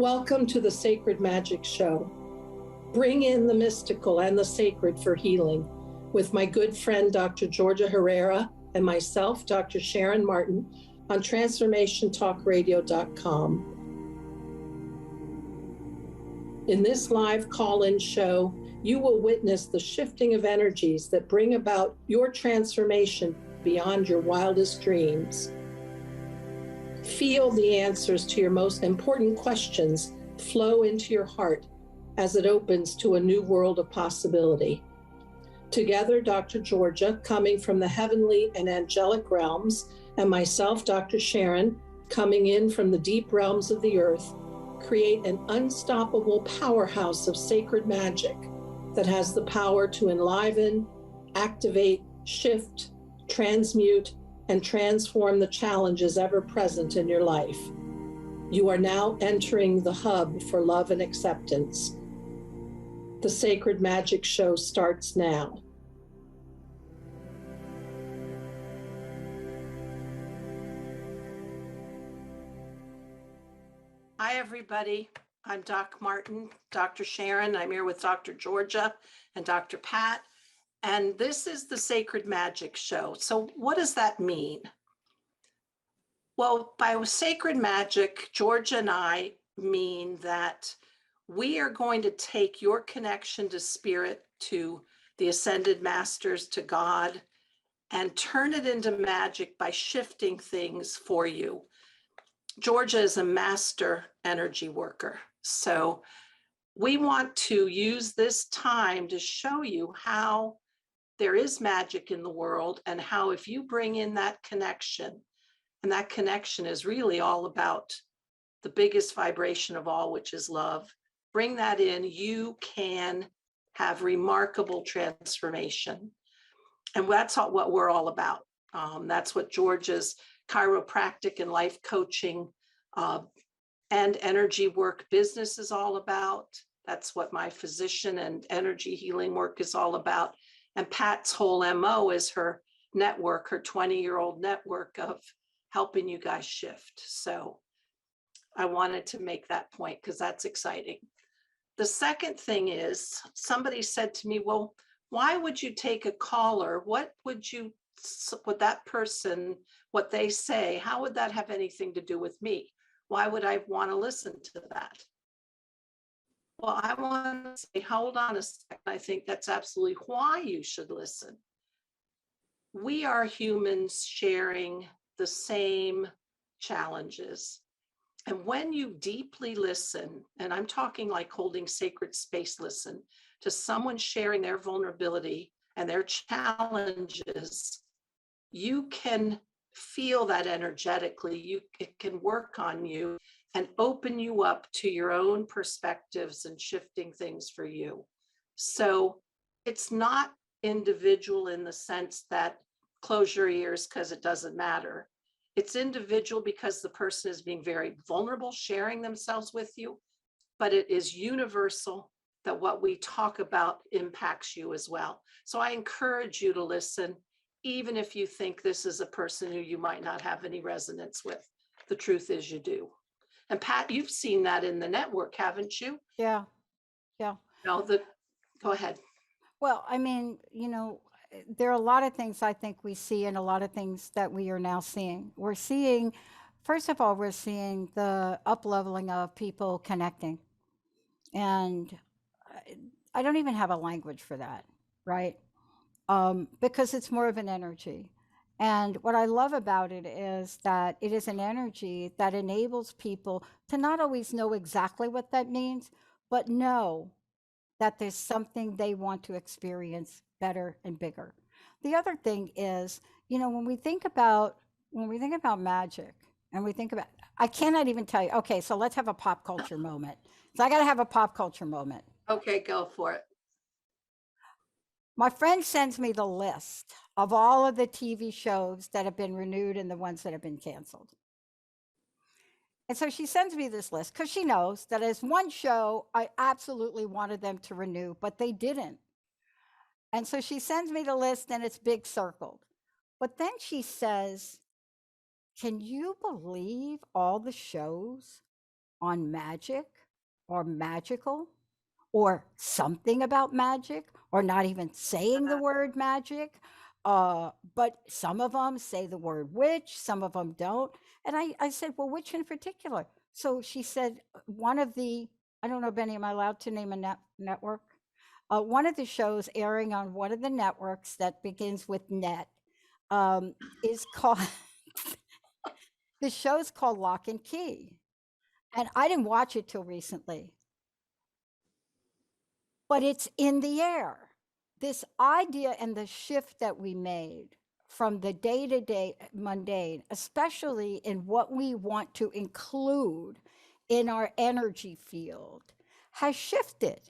Welcome to the Sacred Magic Show. Bring in the mystical and the sacred for healing with my good friend, Dr. Georgia Herrera, and myself, Dr. Sharon Martin, on transformationtalkradio.com. In this live call-in show, you will witness the shifting of energies that bring about your transformation beyond your wildest dreams. Feel the answers to your most important questions flow into your heart as it opens to a new world of possibility. Together, Dr. Georgia, coming from the heavenly and angelic realms, and myself, Dr. Sharon, coming in from the deep realms of the earth, create an unstoppable powerhouse of sacred magic that has the power to enliven, activate, shift, transmute, and transform the challenges ever present in your life. You are now entering the hub for love and acceptance. The Sacred Magic Show starts now. Hi, everybody. I'm Doc Martin, Dr. Sharon. I'm here with Dr. Georgia and Dr. Pat. And this is the Sacred Magic Show. So what does that mean? Well, by sacred magic, Georgia and I mean that we are going to take your connection to spirit, to the ascended masters, to God, and turn it into magic by shifting things for you. Georgia is a master energy worker. So we want to use this time to show you how there is magic in the world, and how if you bring in that connection, and that connection is really all about the biggest vibration of all, which is love, bring that in, you can have remarkable transformation. And that's what we're all about. That's what Georgia's chiropractic and life coaching and energy work business is all about. That's what my physician and energy healing work is all about. And Pat's whole MO is her network, her 20-year-old network of helping you guys shift. So I wanted to make that point because that's exciting. The second thing is, somebody said to me, well, why would you take a caller? What would that person, what they say, how would that have anything to do with me? Why would I want to listen to that? Well, I want to say, hold on a second. I think that's absolutely why you should listen. We are humans sharing the same challenges. And when you deeply listen, and I'm talking like holding sacred space, listen to someone sharing their vulnerability and their challenges, you can feel that energetically. It can work on you and open you up to your own perspectives and shifting things for you. So it's not individual in the sense that close your ears because it doesn't matter. It's individual because the person is being very vulnerable, sharing themselves with you, but it is universal that what we talk about impacts you as well. So I encourage you to listen, even if you think this is a person who you might not have any resonance with. The truth is you do. And Pat, you've seen that in the network, haven't you? Yeah. Go ahead. Well, I mean, there are a lot of things I think we see, and a lot of things that we are now seeing. First of all, we're seeing the up-leveling of people connecting. And I don't even have a language for that, right? Because it's more of an energy. And what I love about it is that it is an energy that enables people to not always know exactly what that means, but know that there's something they want to experience better and bigger. The other thing is, when we think about magic, and we think about, I cannot even tell you, okay, so let's have a pop culture moment. So I got to have a pop culture moment. Okay, go for it. My friend sends me the list of all of the TV shows that have been renewed and the ones that have been canceled. And so she sends me this list because she knows that as one show, I absolutely wanted them to renew, but they didn't. And so she sends me the list and it's big circled. But then she says, can you believe all the shows on magic or magical or something about magic or not even saying the word magic. But some of them say the word witch, some of them don't. And I said, well, which in particular? So she said, one of the, I don't know, Benny, am I allowed to name a network? One of the shows airing on one of the networks that begins with net is called, the show's called Lock and Key. And I didn't watch it till recently, but it's in the air. This idea and the shift that we made from the day to day mundane, especially in what we want to include in our energy field, has shifted.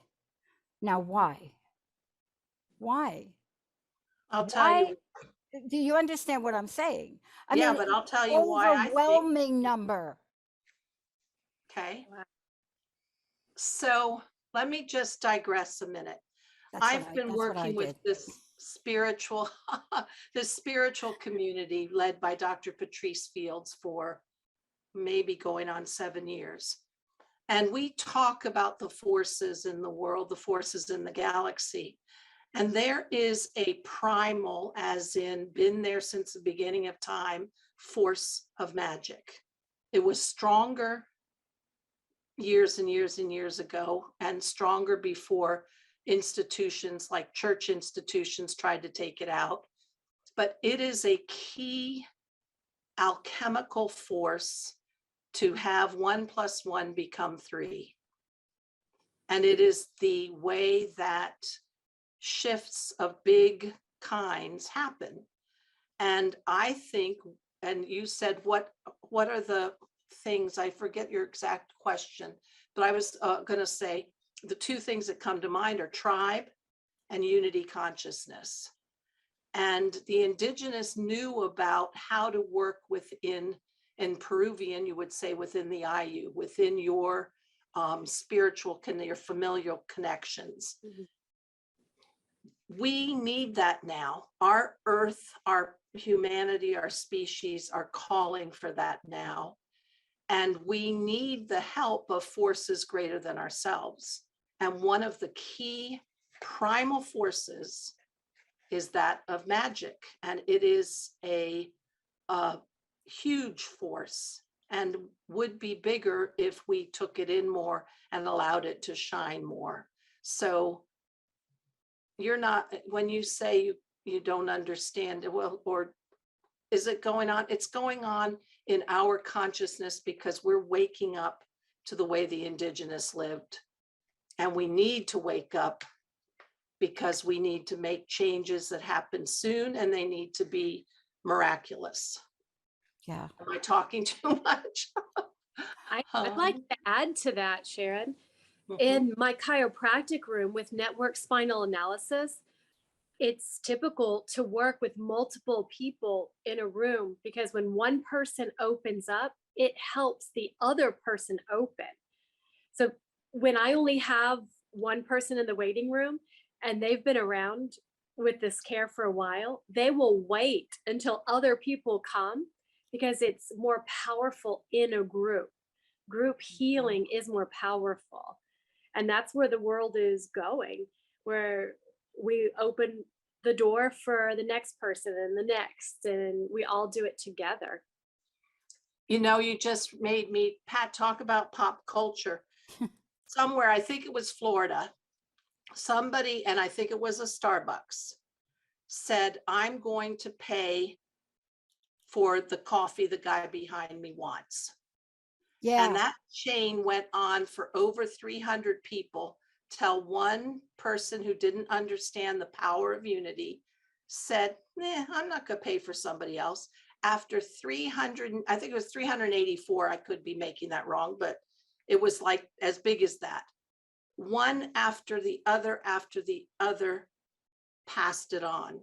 Now, why? Why? I'll tell Why? you. Do you understand what I'm saying? I Yeah, mean, but I'll tell you why I think. overwhelming number. Okay. Wow. So let me just digress a minute. I've been That's what I working with did. this spiritual, this spiritual community led by Dr. Patrice Fields for maybe going on 7 years. And we talk about the forces in the world, the forces in the galaxy. And there is a primal, as in been there since the beginning of time, force of magic. It was stronger years and years and years ago, and stronger before institutions like church institutions tried to take it out. But it is a key alchemical force to have 1 + 1 become 3. And it is the way that shifts of big kinds happen. And I think, and you said, what are the things, I forget your exact question, but I was going to say the two things that come to mind are tribe and unity consciousness. And the indigenous knew about how to work within, in Peruvian, you would say within the IU, within your spiritual, your familial connections. Mhm. We need that now. Our earth, our humanity, our species are calling for that now. And we need the help of forces greater than ourselves. And one of the key primal forces is that of magic. And it is a huge force and would be bigger if we took it in more and allowed it to shine more. So you're not, when you say you don't understand it, well, or is it going on? It's going on in our consciousness because we're waking up to the way the indigenous lived. And we need to wake up because we need to make changes that happen soon, and they need to be miraculous. Yeah. Am I talking too much? I'd like to add to that, Sharon. Mhm. In my chiropractic room with network spinal analysis, it's typical to work with multiple people in a room because when one person opens up, it helps the other person open. So when I only have one person in the waiting room and they've been around with this care for a while, they will wait until other people come because it's more powerful in a group. Group healing is more powerful. And that's where the world is going, where we open the door for the next person and the next, and we all do it together. You know, you just made me, Pat, talk about pop culture. Somewhere, I think it was Florida, somebody, and I think it was a Starbucks, said, I'm going to pay for the coffee the guy behind me wants. Yeah. And that chain went on for over 300 people till one person who didn't understand the power of unity said, I'm not going to pay for somebody else. After 300, I think it was 384, I could be making that wrong, but it was like as big as that. One after the other passed it on.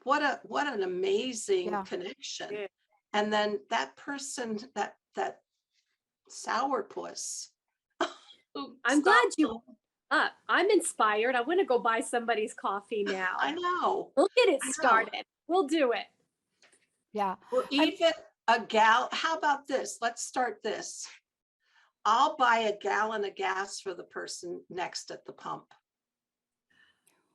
What an amazing Yeah. connection. Yeah. And then that person, that sourpuss. I'm glad you up. I'm inspired. I want to go buy somebody's coffee now. I know. We'll get it I know. started. We'll do it. Yeah. Or even a gal. How about this? Let's start this. I'll buy a gallon of gas for the person next at the pump.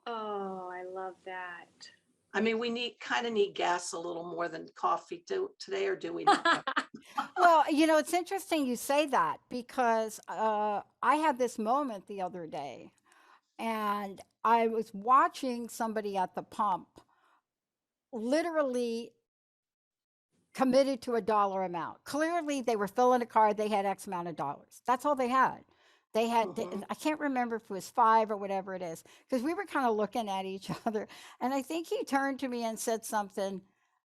Oh, I love that. I mean, we kind of need gas a little more than coffee today, or do we not? Well, it's interesting you say that because I had this moment the other day and I was watching somebody at the pump literally committed to a dollar amount. Clearly, they were filling a car, they had X amount of dollars. That's all they had. They had, Mhm. I can't remember if it was 5 or whatever it is, because we were kind of looking at each other. And I think he turned to me and said something,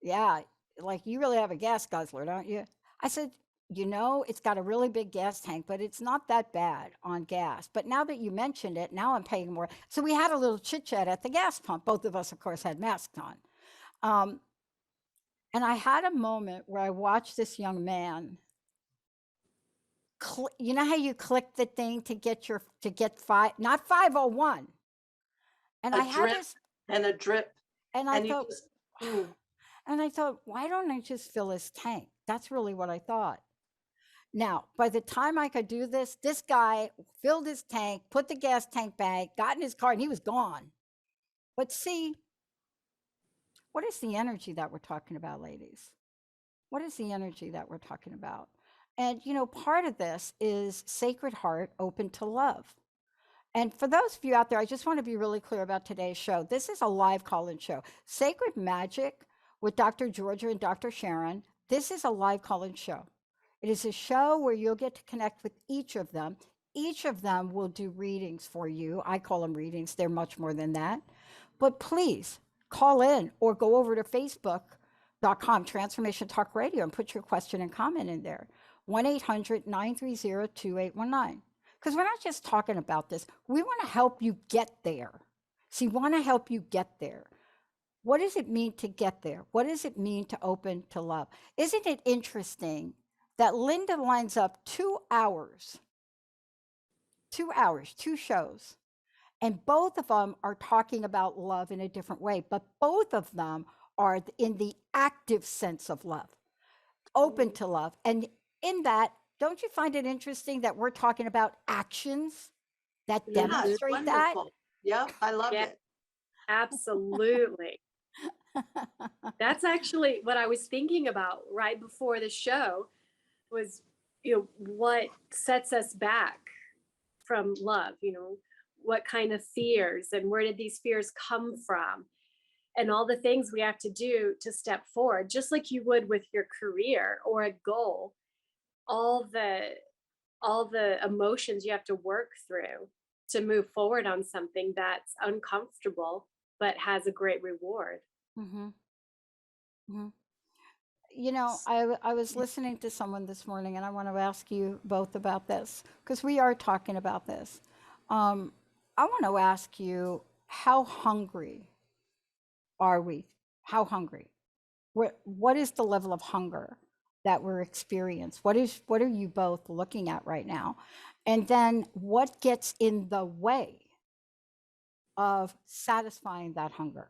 yeah, like, you really have a gas guzzler, don't you? I said, it's got a really big gas tank, but it's not that bad on gas. But now that you mentioned it, now I'm paying more. So we had a little chit chat at the gas pump. Both of us, of course, had masks on. And I had a moment where I watched this young man. You know how you click the thing to get not 501. And A I had drip this, and a drip, and I and you thought, just, mm. and I thought, why don't I just fill his tank? That's really what I thought. Now, by the time I could do this, this guy filled his tank, put the gas tank back, got in his car, and he was gone. But see, what is the energy that we're talking about, ladies? What is the energy that we're talking about? And, part of this is Sacred Heart Open to Love. And for those of you out there, I just want to be really clear about today's show. This is a live call-in show. Sacred Magic with Dr. Georgia and Dr. Sharon. This is a live call-in show. It is a show where you'll get to connect with each of them. Each of them will do readings for you. I call them readings. They're much more than that. But please call in or go over to Facebook.com, Transformation Talk Radio, and put your question and comment in there. 1-800-930-2819. Because we're not just talking about this. We want to help you get there. See, we want to help you get there. What does it mean to get there? What does it mean to open to love? Isn't it interesting that Linda lines up 2 hours, 2 shows, and both of them are talking about love in a different way, but both of them are in the active sense of love, open to love. And in that, don't you find it interesting that we're talking about actions that Yeah, it's demonstrate that? wonderful. Yep, I love Yeah, it. absolutely. That's actually what I was thinking about right before the show was, what sets us back from love, what kind of fears and where did these fears come from? And all the things we have to do to step forward, just like you would with your career or a goal, all the emotions you have to work through to move forward on something that's uncomfortable but has a great reward. Mm-hmm. Mm-hmm. I was listening to someone this morning, and I want to ask you both about this because we are talking about this. Um, I want to ask you, how hungry are we? How hungry? What is the level of hunger that we're experiencing? What are you both looking at right now? And then what gets in the way of satisfying that hunger?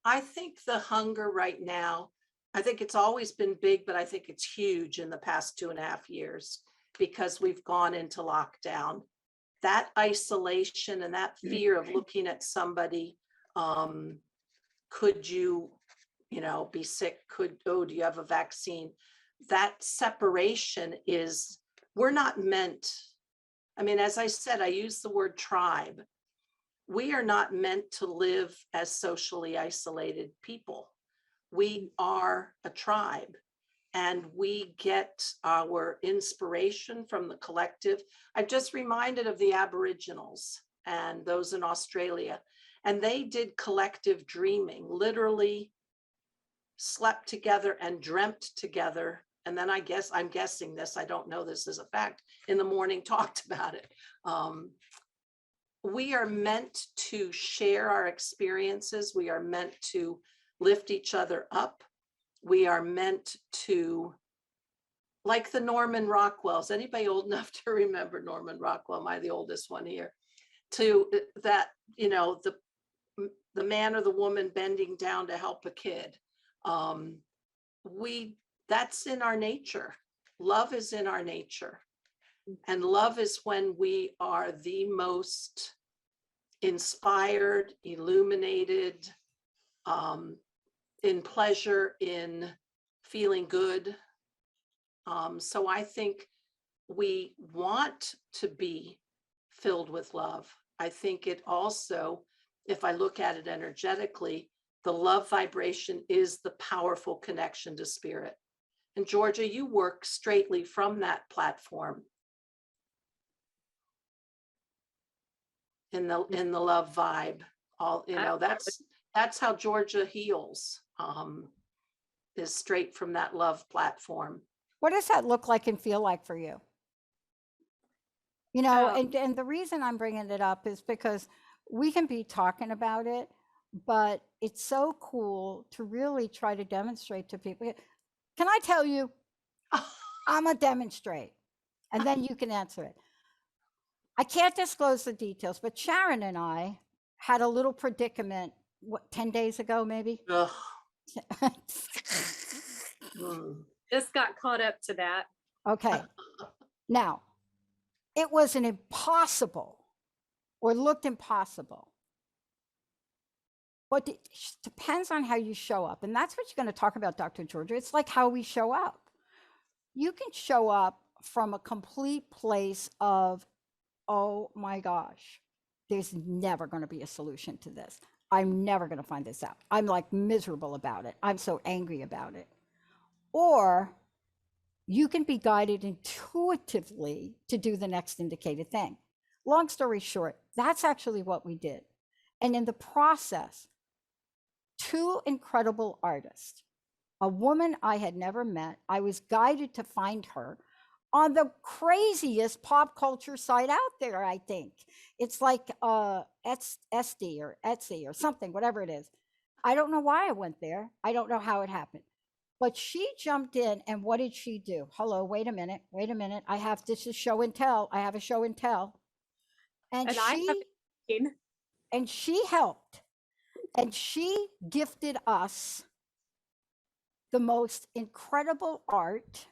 I think the hunger right now, I think it's always been big, but I think it's huge in the past 2.5 years because we've gone into lockdown. That isolation and that fear of looking at somebody, could you, be sick? Do you have a vaccine? That separation we're not meant. I mean, as I said, I use the word tribe. We are not meant to live as socially isolated people. We are a tribe and we get our inspiration from the collective. I'm just reminded of the Aboriginals and those in Australia, and they did collective dreaming, literally slept together and dreamt together. And then I'm guessing this, I don't know this as a fact, in the morning talked about it. We are meant to share our experiences. We are meant to lift each other up. We are meant to, like the Norman Rockwells. Anybody old enough to remember Norman Rockwell? Am I the oldest one here? To that, the man or the woman bending down to help a kid. That's in our nature. love is in our nature. And love is when we are the most inspired, illuminated, in pleasure, in feeling good. So I think we want to be filled with love. I think it also, if I look at it energetically, the love vibration is the powerful connection to spirit. And Georgia, you work straightly from that platform in the love vibe. All, you know, that's how Georgia heals, is straight from that love platform. What does that look like and feel like for you? You know, Oh. and the reason I'm bringing it up is because we can be talking about it, but it's so cool to really try to demonstrate to people. Can I tell you? I'm a demonstrate, and then you can answer it. I can't disclose the details, but Sharon and I had a little predicament, what, 10 days ago, maybe? Ugh. Just got caught up to that. Okay. Now, it was an impossible, or looked impossible. But it depends on how you show up. And that's what you're going to talk about, Dr. Georgia. It's like how we show up. You can show up from a complete place of, oh my gosh, there's never going to be a solution to this. I'm never going to find this out. I'm like miserable about it. I'm so angry about it. Or you can be guided intuitively to do the next indicated thing. Long story short, that's actually what we did. And in the process, two incredible artists, a woman I had never met, I was guided to find her on the craziest pop culture site out there, I think. It's like Etsy or Etsy or something, whatever it is. I don't know why I went there. I don't know how it happened. But she jumped in, and what did she do? Hello, wait a minute. I have, this is show and tell. I have a show and tell. And she helped. And she gifted us the most incredible art.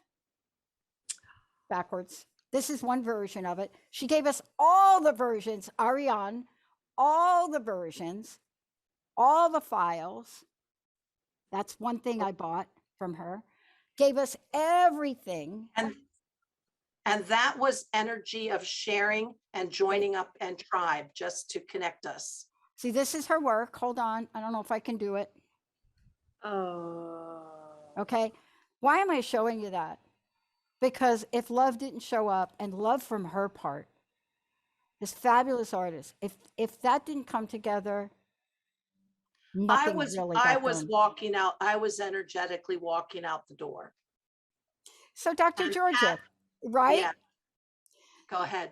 Backwards. This is one version of it. She gave us all the versions, Ariane, all the versions, all the files. That's one thing I bought from her. Gave us everything. And that was energy of sharing and joining up and tribe, just to connect us. See, this is her work. Hold on. I don't know if I can do it. Oh. Okay. Why am I showing you that? Because if love didn't show up, and love from her part, this fabulous artist, if that didn't come together, nothing really got I was done. walking out. I was energetically walking out the door. So Dr. And Georgia, right? Yeah. Go ahead.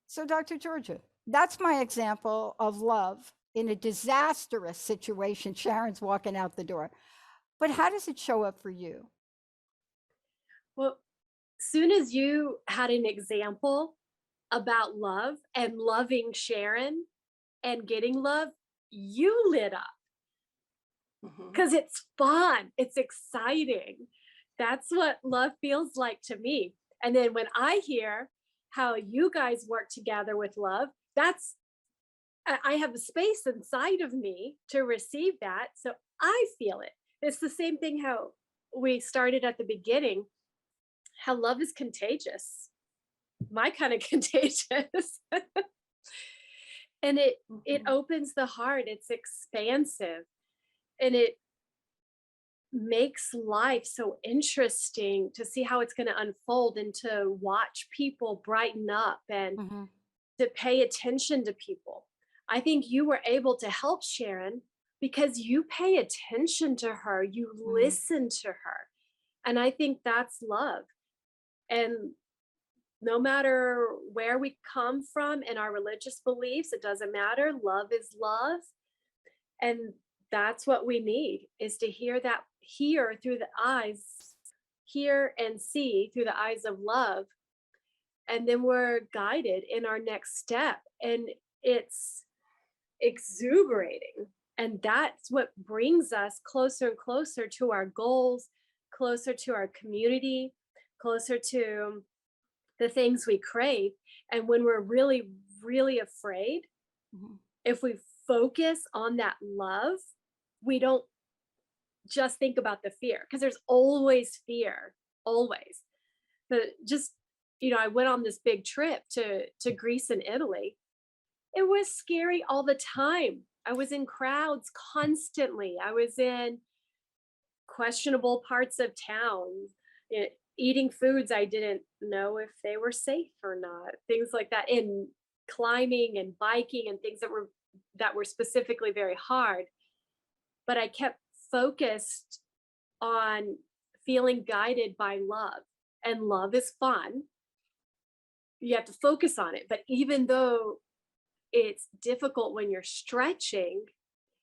So Dr. Georgia, that's my example of love in a disastrous situation. Sharon's walking out the door. But how does it show up for you? Well, soon as you had an example about love and loving Sharon and getting love, you lit up because it's fun. It's exciting. That's what love feels like to me. And then when I hear how you guys work together with love, I have a space inside of me to receive that. So I feel it. It's the same thing how we started at the beginning, how love is contagious, my kind of contagious. And it opens the heart. It's expansive, and it makes life so interesting to see how it's going to unfold, and to watch people brighten up, and to pay attention to people. I think you were able to help Sharon because you pay attention to her, you listen to her. And I think that's love. And no matter where we come from in our religious beliefs, it doesn't matter. Love is love. And that's what we need, is to hear through the eyes, hear and see through the eyes of love. And then we're guided in our next step. And it's exuberating. And that's what brings us closer and closer to our goals, closer to our community, closer to the things we crave. And when we're really, really afraid, Mhm. if we focus on that love, we don't just think about the fear, because there's always fear, always. But just, I went on this big trip to Greece and Italy. It was scary all the time. I was in crowds constantly. I was in questionable parts of town, eating foods I didn't know if they were safe or not, things like that, and climbing and biking and things that were specifically very hard. But I kept focused on feeling guided by love. And love is fun. You have to focus on it. But even though it's difficult when you're stretching,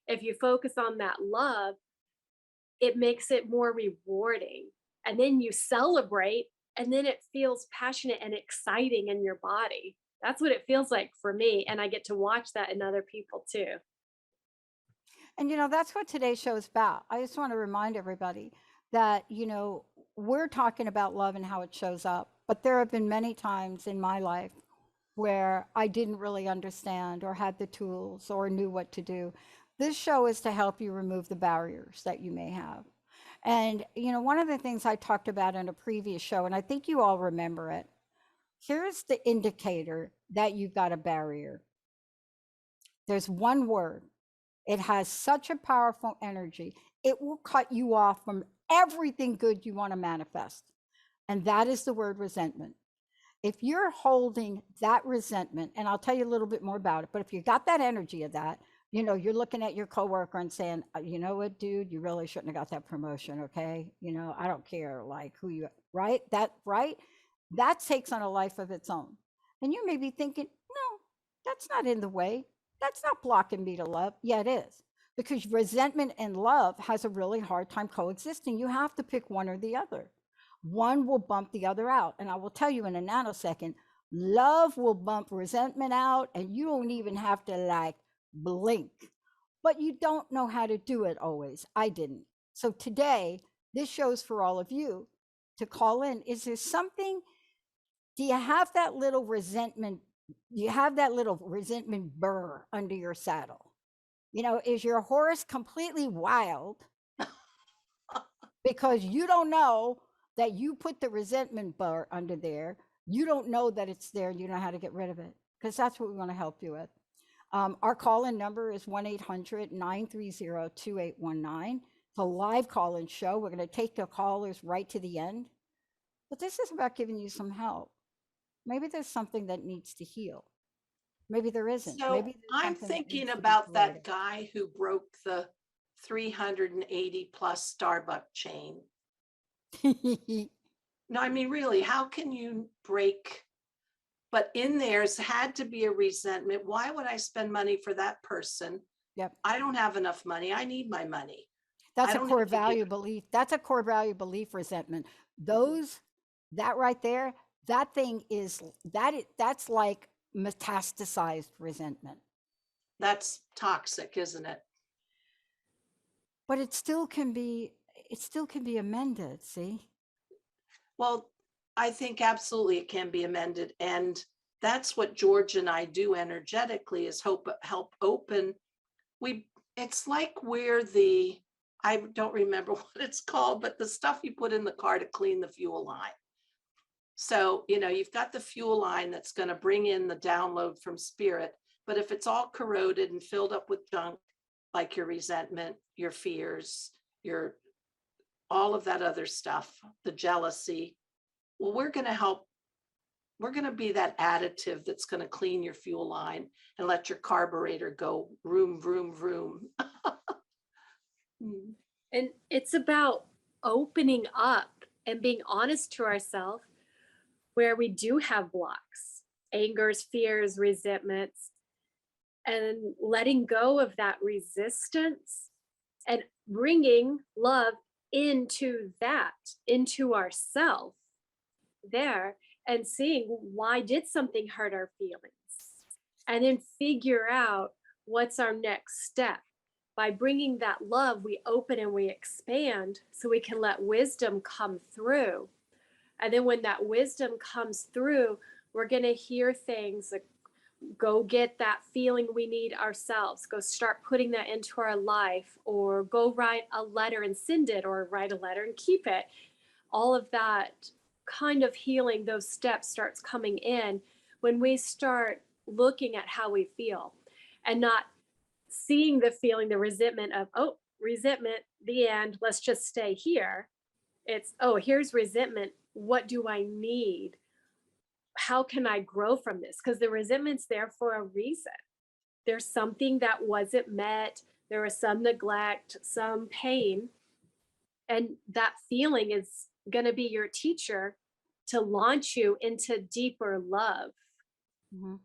if you focus on that love, it makes it more rewarding. And then you celebrate, and then it feels passionate and exciting in your body. That's what it feels like for me. And I get to watch that in other people too. And that's what today's show is about. I just want to remind everybody that, we're talking about love and how it shows up. But there have been many times in my life where I didn't really understand or had the tools or knew what to do. This show is to help you remove the barriers that you may have. And, one of the things I talked about in a previous show, and I think you all remember it, here's the indicator that you've got a barrier. There's one word. It has such a powerful energy. It will cut you off from everything good you want to manifest. And that is the word resentment. If you're holding that resentment, and I'll tell you a little bit more about it, but if you got that energy of that, you're looking at your coworker and saying, you know what, dude, you really shouldn't have got that promotion. Okay. I don't care like who you, right? That takes on a life of its own. And you may be thinking, no, that's not in the way. That's not blocking me to love. Yeah, it is. Because resentment and love has a really hard time coexisting. You have to pick one or the other. One will bump the other out. And I will tell you in a nanosecond, love will bump resentment out, and you don't even have to like blink. But you don't know how to do it always. I didn't. So today, this show's for all of you to call in. Is there something? Do you have that little resentment? Do you have that little resentment burr under your saddle? Is your horse completely wild because you don't know that you put the resentment burr under there? You don't know that it's there. You know how to get rid of it, because that's what we want to help you with. Our call-in number is 1-800-930-2819. It's a live call-in show. We're going to take the callers right to the end. But this is about giving you some help. Maybe there's something that needs to heal. Maybe there isn't. So Maybe there's I'm something that thinking needs to be about that corrected. guy who broke the 380 plus Starbucks chain. No, I mean, really, how can you break? But in there's had to be a resentment. Why would I spend money for that person? Yep. I don't have enough money. I need my money. That's I a don't core need to value give. belief. That's a core value belief resentment. That right there, that thing is that's like metastasized resentment. That's toxic, isn't it? But it still can be amended, see? Well, I think absolutely it can be amended. And that's what George and I do energetically is help open. It's like I don't remember what it's called, but the stuff you put in the car to clean the fuel line. So, you've got the fuel line that's going to bring in the download from spirit. But if it's all corroded and filled up with junk, like your resentment, your fears, your all of that other stuff, the jealousy, well, we're going to help. We're going to be that additive that's going to clean your fuel line and let your carburetor go vroom, vroom, vroom. And it's about opening up and being honest to ourselves where we do have blocks, angers, fears, resentments, and letting go of that resistance and bringing love into ourself there, and seeing why did something hurt our feelings, and then figure out what's our next step. By bringing that love, we open and we expand so we can let wisdom come through. And then when that wisdom comes through, we're going to hear things like, go get that feeling we need ourselves, go start putting that into our life, or go write a letter and send it, or write a letter and keep it. All of that kind of healing, those steps starts coming in when we start looking at how we feel and not seeing the feeling, the resentment of, oh, resentment, the end, let's just stay here. It's, oh, here's resentment. What do I need? How can I grow from this? Because the resentment's there for a reason. There's something that wasn't met. There was some neglect, some pain. And that feeling is going to be your teacher to launch you into deeper love. Mhm.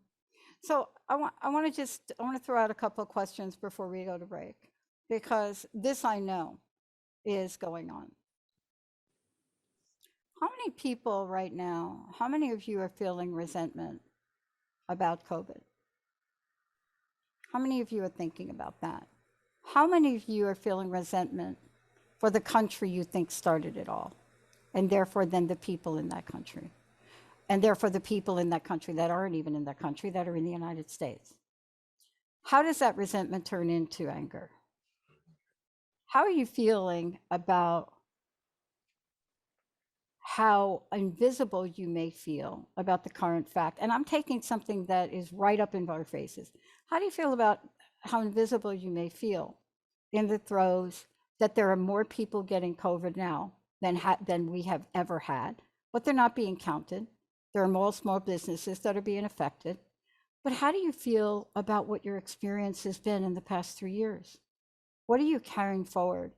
So I want to throw out a couple of questions before we go to break, because this I know is going on. How many people right now, how many of you are feeling resentment about COVID? How many of you are thinking about that? How many of you are feeling resentment for the country you think started it all, and therefore then the people in that country, and therefore the people in that country that aren't even in that country, that are in the United States? How does that resentment turn into anger? How are you feeling about how invisible you may feel about the current fact? And I'm taking something that is right up in our faces. How do you feel about how invisible you may feel in the throes that there are more people getting COVID now than we have ever had, but they're not being counted? There are more small businesses that are being affected. But how do you feel about what your experience has been in the past 3 years? What are you carrying forward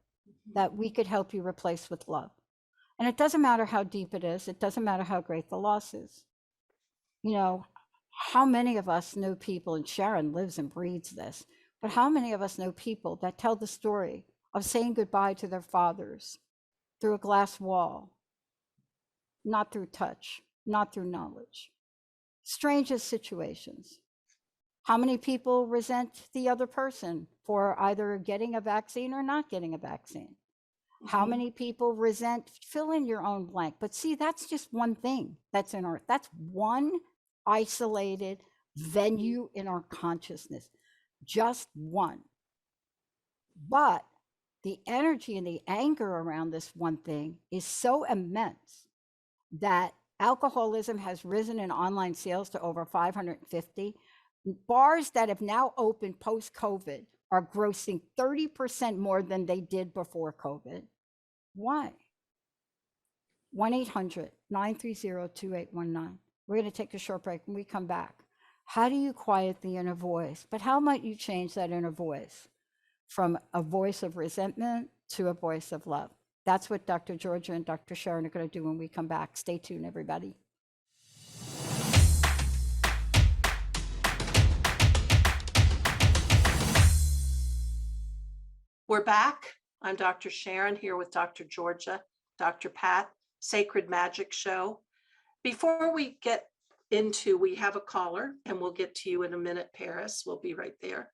that we could help you replace with love? And it doesn't matter how deep it is. It doesn't matter how great the loss is. You know, how many of us know people, and Sharon lives and breathes this, but how many of us know people that tell the story of saying goodbye to their fathers through a glass wall, not through touch, not through knowledge? Strangest situations. How many people resent the other person for either getting a vaccine or not getting a vaccine? How Mhm. many people resent, fill in your own blank? But see, that's just one thing that's that's one isolated venue in our consciousness, just one. But the energy and the anger around this one thing is so immense that alcoholism has risen in online sales to over 550. Bars that have now opened post COVID are grossing 30% more than they did before COVID. Why? 1-800-930-2819. We're going to take a short break. When we come back, how do you quiet the inner voice? But how might you change that inner voice from a voice of resentment to a voice of love? That's what Dr. Georgia and Dr. Sharon are going to do when we come back. Stay tuned, everybody. We're back. I'm Dr. Sharon here with Dr. Georgia, Dr. Pat, Sacred Magic Show. Before we get into, we have a caller, and we'll get to you in a minute, Paris. We'll be right there.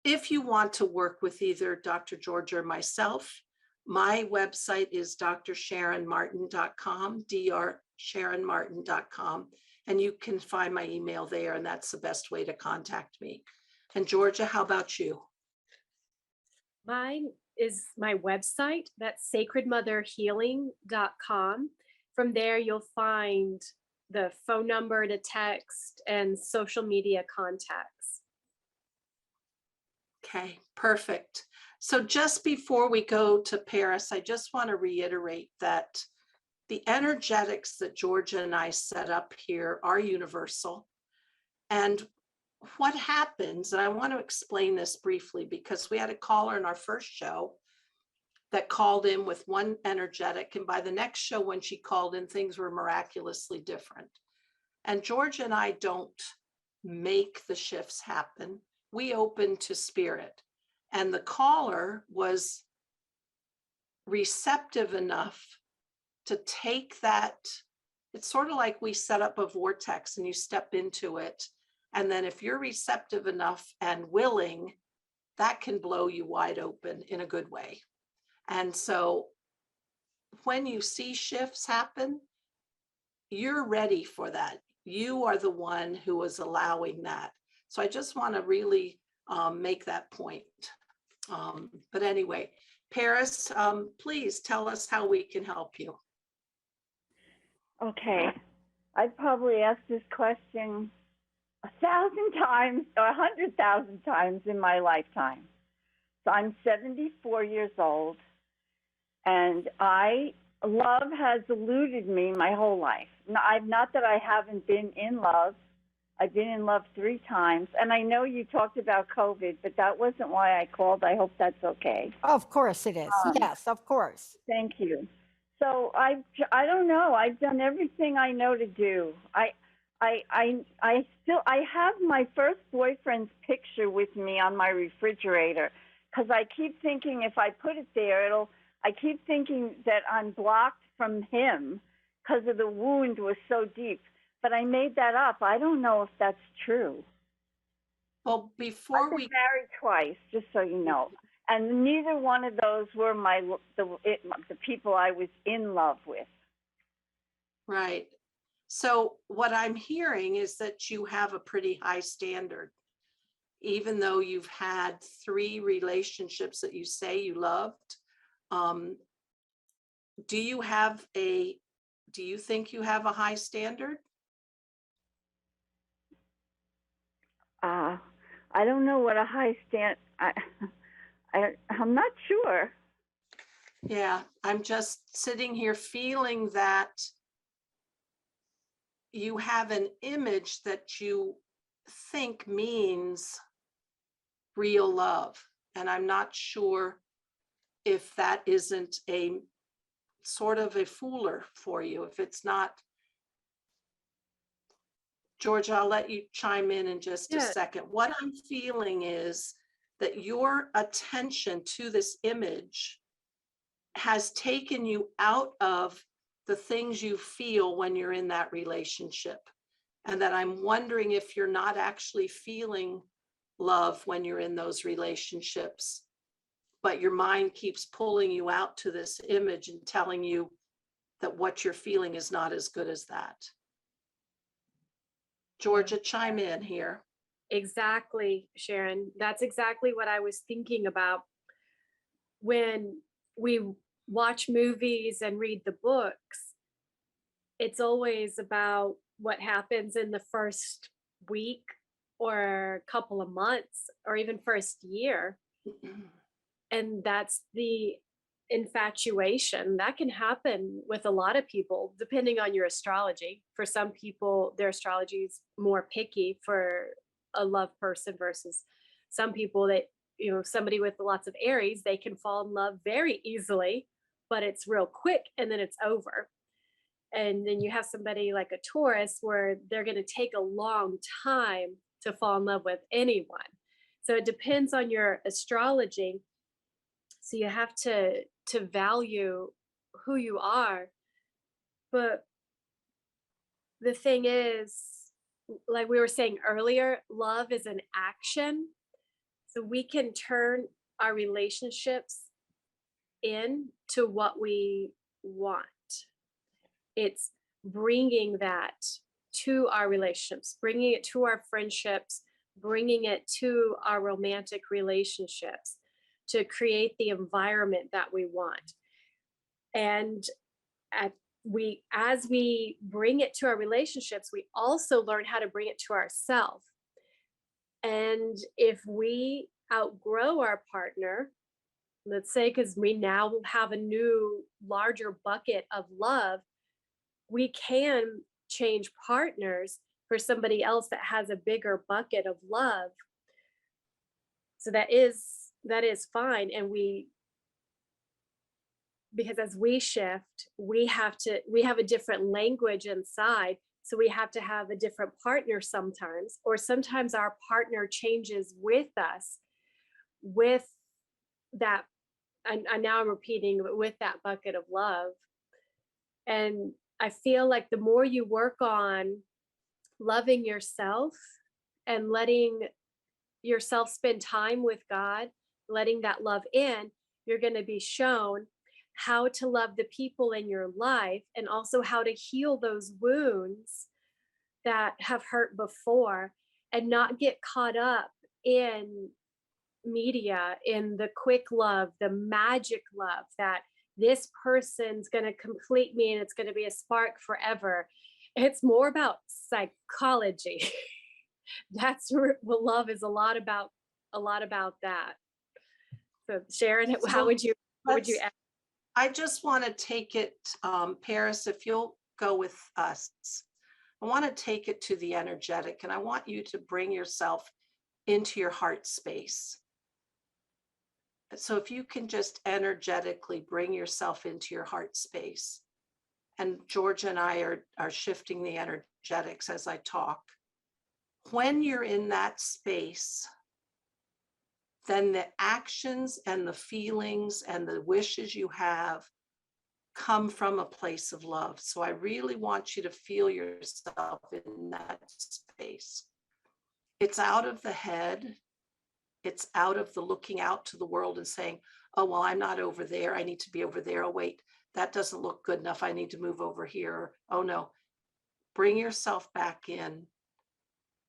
If you want to work with either Dr. Georgia or myself, my website is drsharonmartin.com, drsharonmartin.com, and you can find my email there, and that's the best way to contact me. And Georgia, how about you? Mine is my website. That's sacredmotherhealing.com. From there, you'll find the phone number to text and social media contacts. Okay, perfect. So just before we go to Paris, I just want to reiterate that the energetics that Georgia and I set up here are universal. And what happens, and I want to explain this briefly because we had a caller in our first show that called in with one energetic, and by the next show when she called in, things were miraculously different. And Georgia and I don't make the shifts happen. We open to spirit. And the caller was receptive enough to take that. It's sort of like we set up a vortex and you step into it. And then if you're receptive enough and willing, that can blow you wide open in a good way. And so when you see shifts happen, you're ready for that. You are the one who is allowing that. So I just want to really make that point. But anyway, Paris, please tell us how we can help you. Okay. I've probably asked this question 1,000 times or 100,000 times in my lifetime. So I'm 74 years old, and love has eluded me my whole life. Not that I haven't been in love. I've been in love 3 times, and I know you talked about COVID, but that wasn't why I called. I hope that's okay. Of course it is. Yes, of course. Thank you. So I don't know. I've done everything I know to do. I have my first boyfriend's picture with me on my refrigerator because I keep thinking if I put it there, I keep thinking that I'm blocked from him because of the wound was so deep. But I made that up. I don't know if that's true. Well, I've before been we, married twice, just so you know. And neither one of those were the people I was in love with. right. So what I'm hearing is that you have a pretty high standard, even though you've had 3 relationships that you say you loved. Do you think you have a high standard? I don't know what a high stand. I'm not sure. Yeah, I'm just sitting here feeling that you have an image that you think means real love. And I'm not sure if that isn't a sort of a fooler for you, if it's not. Georgia, I'll let you chime in just a Yeah. second. What I'm feeling is that your attention to this image has taken you out of the things you feel when you're in that relationship. And that I'm wondering if you're not actually feeling love when you're in those relationships, but your mind keeps pulling you out to this image and telling you that what you're feeling is not as good as that. Georgia, chime in here. Exactly, Sharon. That's exactly what I was thinking about when we watch movies and read the books. It's always about what happens in the first week or couple of months or even first year. And that's the infatuation that can happen with a lot of people depending on your astrology. For some people, their astrology is more picky for a love person versus some people that, somebody with lots of Aries, they can fall in love very easily, but it's real quick and then it's over. And then you have somebody like a Taurus where they're going to take a long time to fall in love with anyone. So it depends on your astrology. So you have to value who you are. But the thing is, like we were saying earlier, love is an action. So we can turn our relationships into what we want. It's bringing that to our relationships, bringing it to our friendships, bringing it to our romantic relationships to create the environment that we want. And as we bring it to our relationships, we also learn how to bring it to ourselves. And if we outgrow our partner, let's say, because we now have a new, larger bucket of love, we can change partners for somebody else that has a bigger bucket of love. So that is fine. And because as we shift, we have a different language inside. So we have to have a different partner sometimes, or sometimes our partner changes with us with that. And now I'm repeating, with that bucket of love. And I feel like the more you work on loving yourself and letting yourself spend time with God, letting that love in, you're going to be shown how to love the people in your life, and also how to heal those wounds that have hurt before, and not get caught up in media, in the quick love, the magic love that this person's going to complete me and it's going to be a spark forever. It's more about psychology. That's what love is a lot about that. So Sharon, how So would you, what would you let's, add? I just want to take it, Paris, if you'll go with us. I want to take it to the energetic, and I want you to bring yourself into your heart space. So if you can just energetically bring yourself into your heart space, and Georgia and I are shifting the energetics as I talk. When you're in that space, then the actions and the feelings and the wishes you have come from a place of love. So I really want you to feel yourself in that space. It's out of the head. It's out of the looking out to the world and saying, oh, well, I'm not over there. I need to be over there. Oh, wait, that doesn't look good enough. I need to move over here. Oh, no. Bring yourself back in.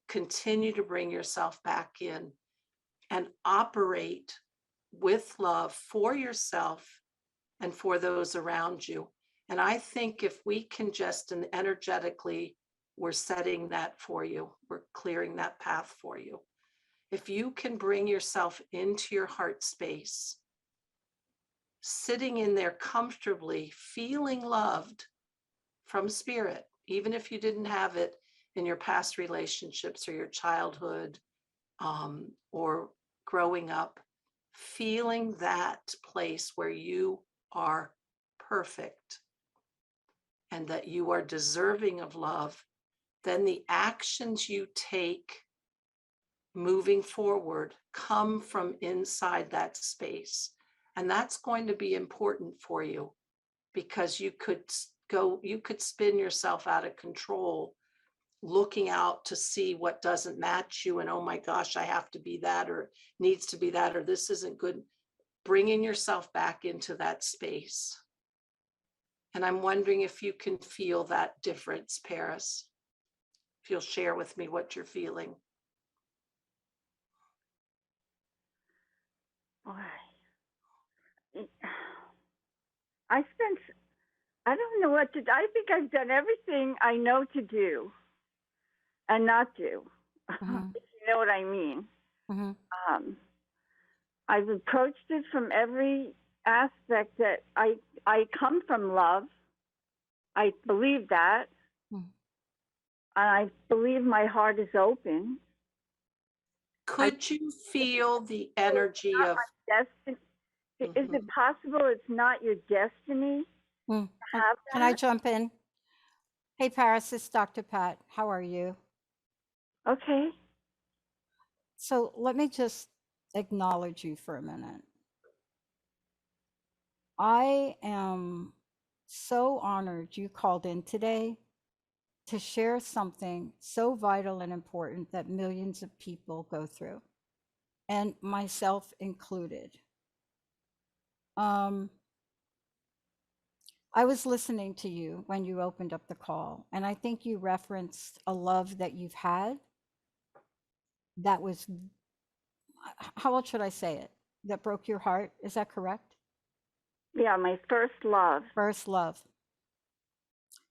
Continue to bring yourself back in and operate with love for yourself and for those around you. And I think if we can just, and energetically, we're setting that for you. We're clearing that path for you. If you can bring yourself into your heart space, sitting in there comfortably, feeling loved from spirit, even if you didn't have it in your past relationships or your childhood, or growing up, feeling that place where you are perfect and that you are deserving of love, then the actions you take moving forward come from inside that space. And that's going to be important for you, because you could spin yourself out of control, looking out to see what doesn't match you. And oh my gosh, I have to be that, or needs to be that, or this isn't good. Bringing yourself back into that space. And I'm wondering if you can feel that difference, Paris. If you'll share with me what you're feeling. Boy. I don't know what to do. I think I've done everything I know to do and not do, Mhm. if you know what I mean. Mhm. I've approached it from every aspect that I come from love. I believe that. Mhm. And I believe my heart is open. Could you feel the energy of Destiny. Is it possible it's not your destiny Mm. to have Can I that? jump in? Hey, Paris, it's Dr. Pat. How are you? Okay. So let me just acknowledge you for a minute. I am so honored you called in today to share something so vital and important that millions of people go through, and myself included. I was listening to you when you opened up the call, and I think you referenced a love that you've had that was, how else should I say it? That broke your heart. Is that correct? Yeah, my first love. First love.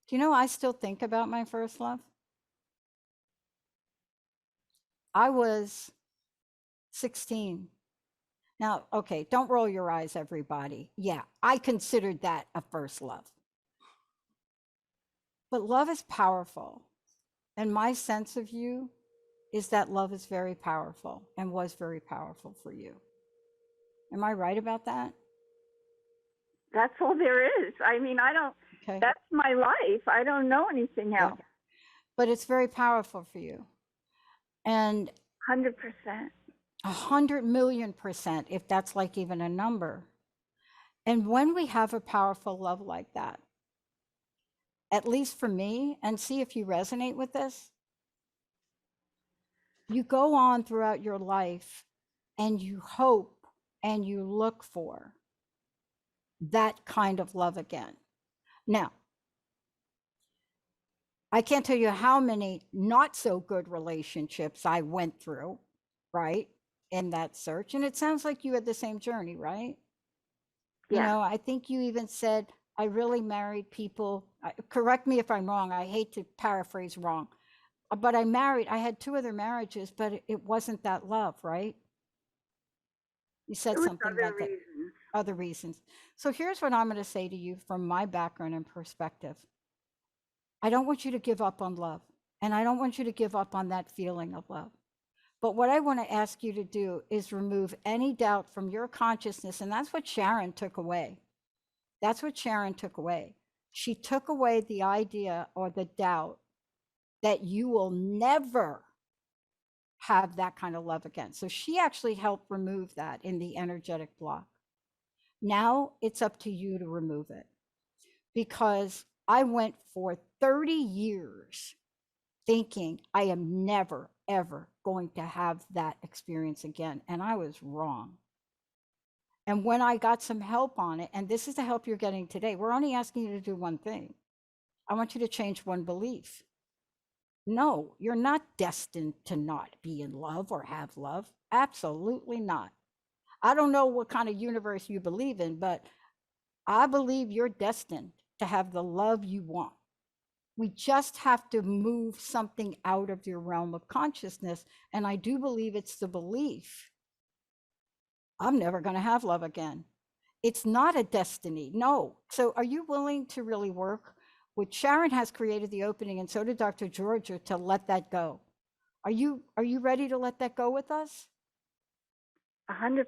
Do you know, I still think about my first love. I was 16. Now, okay, don't roll your eyes, everybody. Yeah, I considered that a first love. But love is powerful. And my sense of you is that love is very powerful and was very powerful for you. Am I right about that? That's all there is. I mean, Okay. that's my life. I don't know anything Good. else. But it's very powerful for you. And 100%. 100,000,000%, if that's like even a number. And when we have a powerful love like that, at least for me, and see if you resonate with this, you go on throughout your life and you hope and you look for that kind of love again. Now, I can't tell you how many not so good relationships I went through, right, in that search. And it sounds like you had the same journey, right? You Yeah. know, I think you even said, I really married people. Correct me if I'm wrong. I hate to paraphrase wrong, but I had 2 other marriages, but it wasn't that love, right? You said It was something other like that, reasons. other reasons. So here's what I'm going to say to you from my background and perspective. I don't want you to give up on love, and I don't want you to give up on that feeling of love. But what I want to ask you to do is remove any doubt from your consciousness. And that's what Sharon took away. That's what Sharon took away. She took away the idea or the doubt that you will never have that kind of love again. So she actually helped remove that in the energetic block. Now it's up to you to remove it, because I went for 30 years thinking I am never, ever going to have that experience again. And I was wrong. And when I got some help on it, and this is the help you're getting today, we're only asking you to do one thing. I want you to change one belief. No, you're not destined to not be in love or have love. Absolutely not. I don't know what kind of universe you believe in, but I believe you're destined to have the love you want. We just have to move something out of your realm of consciousness. And I do believe it's the belief, I'm never going to have love again. It's not a destiny. No. So are you willing to really work? What Sharon has created the opening, and so did Dr. Georgia, to let that go. Are you ready to let that go with us? 100%.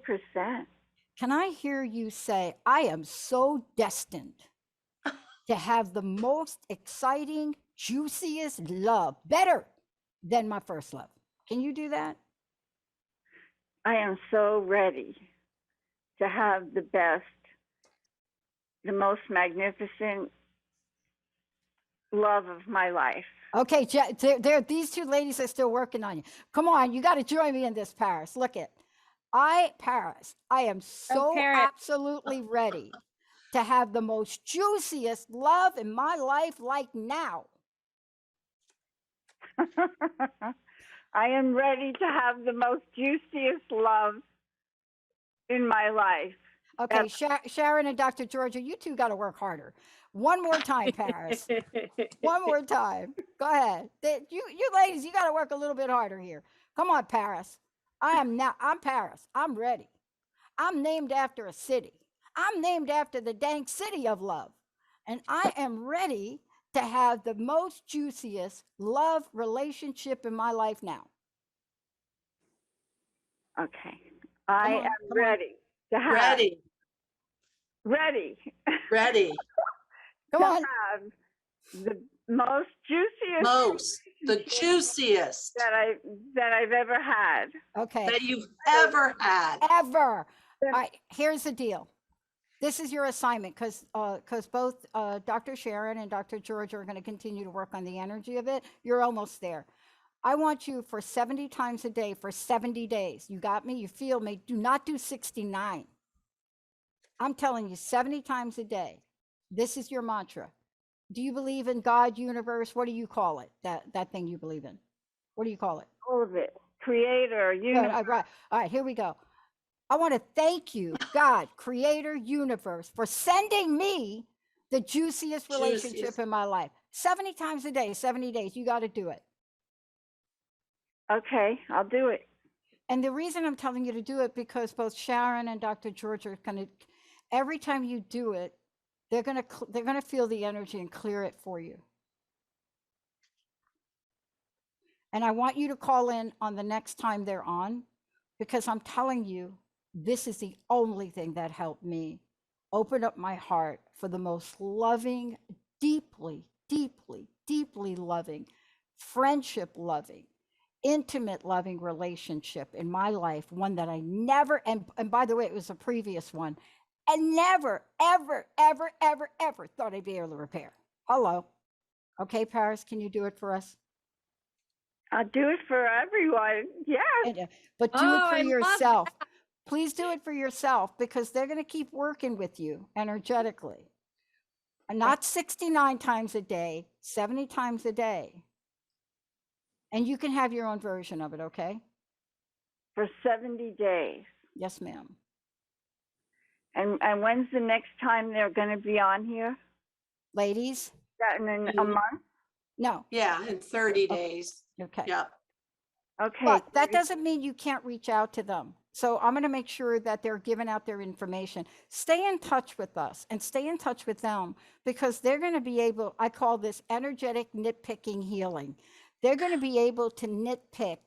Can I hear you say, I am so destined to have the most exciting, juiciest love, better than my first love? Can you do that? I am so ready to have the best, the most magnificent love of my life. Okay, these 2 ladies are still working on you. Come on, you got to join me in this, Paris. Look it. Paris, I am so Paris. absolutely ready to have the most juiciest love in my life, like now. I am ready to have the most juiciest love in my life. Okay, Sharon and Dr. Georgia, you 2 got to work harder. One more time, Paris. One more time. Go ahead. You ladies, you got to work a little bit harder here. Come on, Paris. I'm Paris. I'm ready. I'm named after a city. I'm named after the dang city of love. And I am ready to have the most juiciest love relationship in my life now. Okay. I am ready to have. Ready, Ready. ready, Come to on. have the most juiciest the juiciest that I've ever had. Okay. that you've ever had. Ever. All right, here's the deal. This is your assignment, because both Dr. Sharon and Dr. George are going to continue to work on the energy of it. You're almost there. I want you for 70 times a day for 70 days. You got me? You feel me? Do not do 69. I'm telling you, 70 times a day. This is your mantra. Do you believe in God, universe? What do you call it? That thing you believe in? What do you call it? All of it. Creator, universe. All right, here we go. I want to thank you, God, creator, universe, for sending me the juiciest relationship in my life. 70 times a day, 70 days. You got to do it. Okay, I'll do it. And the reason I'm telling you to do it, because both Sharon and Dr. George are going to, every time you do it, they're going to feel the energy and clear it for you. And I want you to call in on the next time they're on, because I'm telling you, this is the only thing that helped me open up my heart for the most loving, deeply, deeply, deeply loving, friendship loving, intimate loving relationship in my life. One that I never, and by the way, it was a previous one, and never, ever, ever, ever, ever thought I'd be able to repair. Hello. Okay, Paris, can you do it for us? I'll do it for everyone. Yes. But do it for yourself. Please do it for yourself, because they're going to keep working with you energetically. And not 69 times a day, 70 times a day. And you can have your own version of it, okay? For 70 days. Yes, ma'am. And when's the next time they're going to be on here? Ladies? That in a month? No. Yeah, in 30 days. Okay. Yeah. Okay. But that doesn't mean you can't reach out to them. So I'm going to make sure that they're giving out their information. Stay in touch with us and stay in touch with them, because they're going to be able, I call this energetic nitpicking healing. They're going to be able to nitpick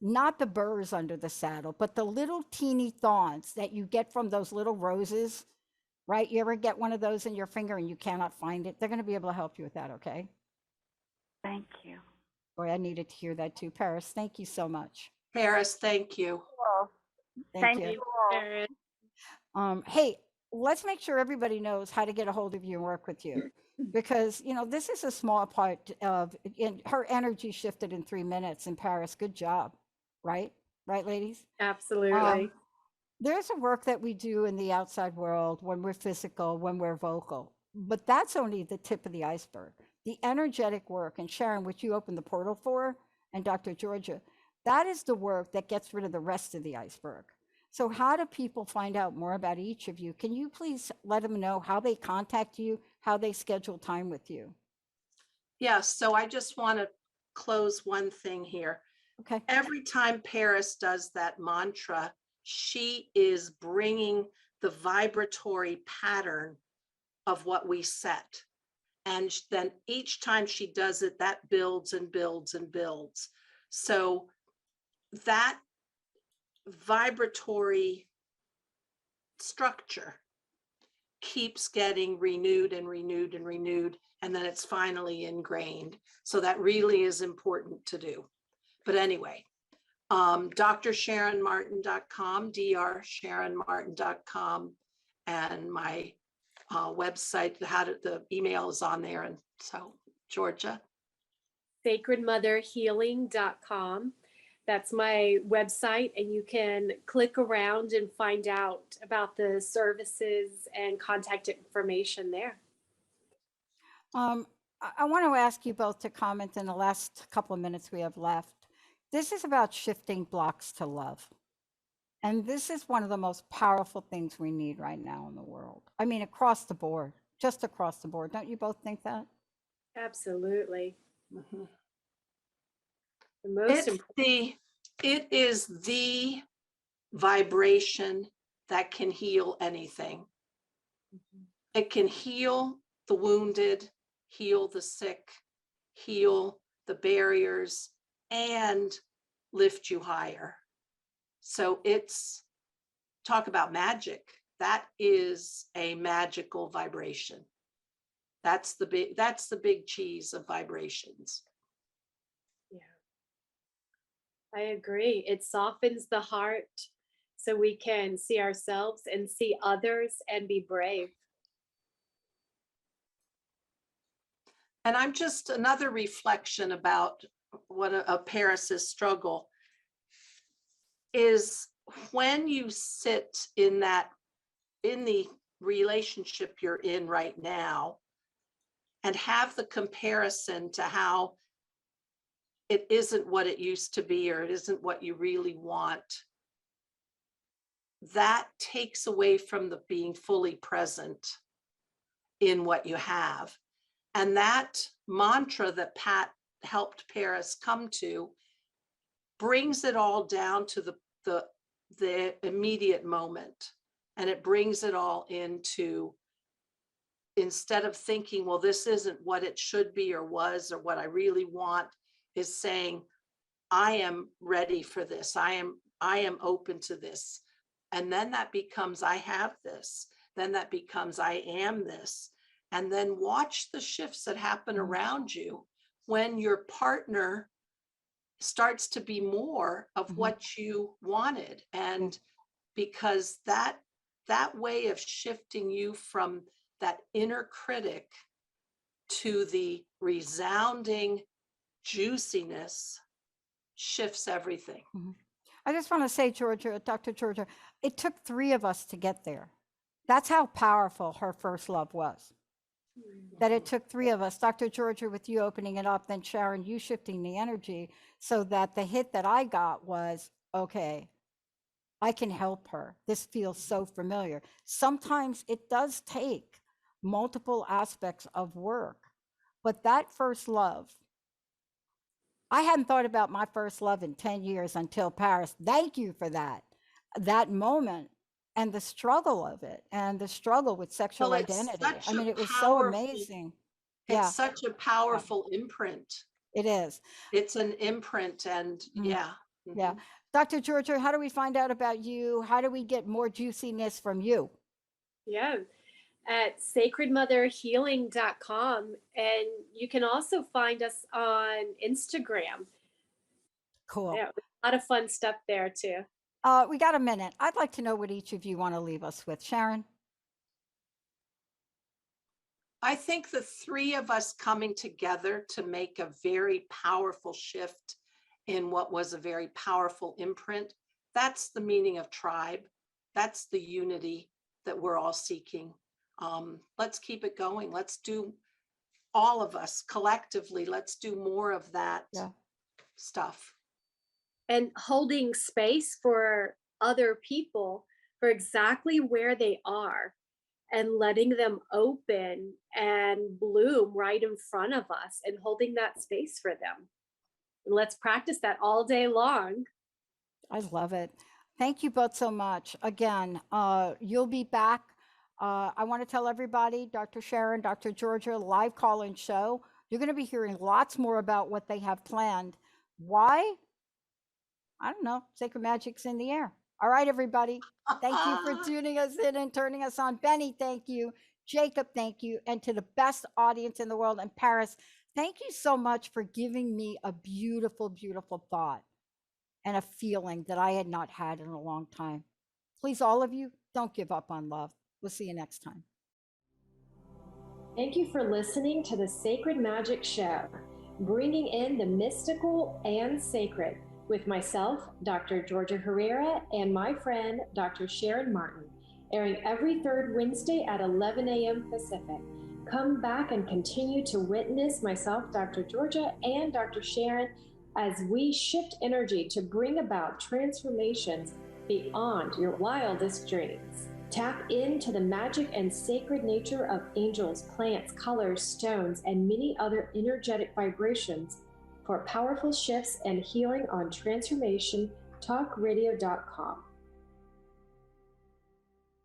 not the burrs under the saddle, but the little teeny thorns that you get from those little roses, right? You ever get one of those in your finger and you cannot find it? They're going to be able to help you with that, okay? Thank you. Boy, I needed to hear that too. Paris, thank you so much. Paris, thank you. Well, Thank thank you. you all. Sharon. Hey, let's make sure everybody knows how to get a hold of you and work with you, because this is a small part of her energy shifted in 3 minutes in Paris. Good job. Right, ladies? Absolutely. There's a work that we do in the outside world when we're physical, when we're vocal, but that's only the tip of the iceberg. The energetic work, and Sharon, which you opened the portal for, and Dr. Georgia, that is the work that gets rid of the rest of the iceberg. So how do people find out more about each of you? Can you please let them know how they contact you, how they schedule time with you? Yes, so I just want to close one thing here. Okay. Every time Paris does that mantra, she is bringing the vibratory pattern of what we set. And then each time she does it, that builds and builds and builds. So that vibratory structure keeps getting renewed and renewed and renewed, and then it's finally ingrained. So that really is important to do. But anyway, drsharonmartin.com, drsharonmartin.com, and my website, the email is on there. And so, Georgia. Sacredmotherhealing.com. That's my website, and you can click around and find out about the services and contact information there. I want to ask you both to comment in the last couple of minutes we have left. This is about shifting blocks to love. And this is one of the most powerful things we need right now in the world. I mean, across the board, just across the board. Don't you both think that? Absolutely. Mhm. The most important. It is the vibration that can heal anything. It can heal the wounded, heal the sick, heal the barriers, and lift you higher. So it's, talk about magic. That is a magical vibration. That's the big cheese of vibrations. Yeah, I agree. It softens the heart so we can see ourselves and see others and be brave. And I'm just another reflection about what a Paris's struggle is. When you sit in the relationship you're in right now and have the comparison to how it isn't what it used to be, or it isn't what you really want, that takes away from the being fully present in what you have. And that mantra that Pat helped Paris come to brings it all down to the immediate moment. And it brings it all into, instead of thinking, well, this isn't what it should be or was, or what I really want, is saying, I am ready for this. I am open to this. And then that becomes, I have this. Then that becomes, I am this. And then watch the shifts that happen around you when your partner starts to be more of what you wanted. And because that way of shifting you from that inner critic to the resounding juiciness shifts everything. I just want to say, Georgia, Dr. Georgia, it took 3 of us to get there. That's how powerful her first love was. That it took 3 of us, Dr. Georgia, with you opening it up, then Sharon, you shifting the energy, so that the hit that I got was, okay, I can help her. This feels so familiar. Sometimes it does take multiple aspects of work, but that first love, I hadn't thought about my first love in 10 years until Paris. Thank you for that moment and the struggle of it and the struggle with sexual Well, it's identity. such I a mean, it was so powerful, amazing. it's Yeah, such a powerful imprint. it is. It's an imprint, and Mm, yeah. yeah. Mhm. Dr. Georgia, how do we find out about you? How do we get more juiciness from you? Yeah, at sacredmotherhealing.com. And you can also find us on Instagram. Cool. Yeah, a lot of fun stuff there too. We got a minute. I'd like to know what each of you want to leave us with. Sharon? I think the 3 of us coming together to make a very powerful shift in what was a very powerful imprint, that's the meaning of tribe. That's the unity that we're all seeking. Let's keep it going. Let's do, all of us collectively, let's do more of that Yeah. stuff. And holding space for other people for exactly where they are and letting them open and bloom right in front of us and holding that space for them. And let's practice that all day long. I love it. Thank you both so much. Again, you'll be back. I want to tell everybody, Dr. Sharon, Dr. Georgia, live call-in show. You're going to be hearing lots more about what they have planned. Why? I don't know. Sacred Magic's in the air. All right, everybody. Thank you for tuning us in and turning us on. Benny, thank you. Jacob, thank you. And to the best audience in the world in Paris, thank you so much for giving me a beautiful, beautiful thought and a feeling that I had not had in a long time. Please, all of you, don't give up on love. We'll see you next time. Thank you for listening to the Sacred Magic Show, bringing in the mystical and sacred with myself, Dr. Georgia Herrera, and my friend, Dr. Sharon Martin, airing every 3rd Wednesday at 11 a.m. Pacific. Come back and continue to witness myself, Dr. Georgia, and Dr. Sharon as we shift energy to bring about transformations beyond your wildest dreams. Tap into the magic and sacred nature of angels, plants, colors, stones, and many other energetic vibrations for powerful shifts and healing on transformationtalkradio.com.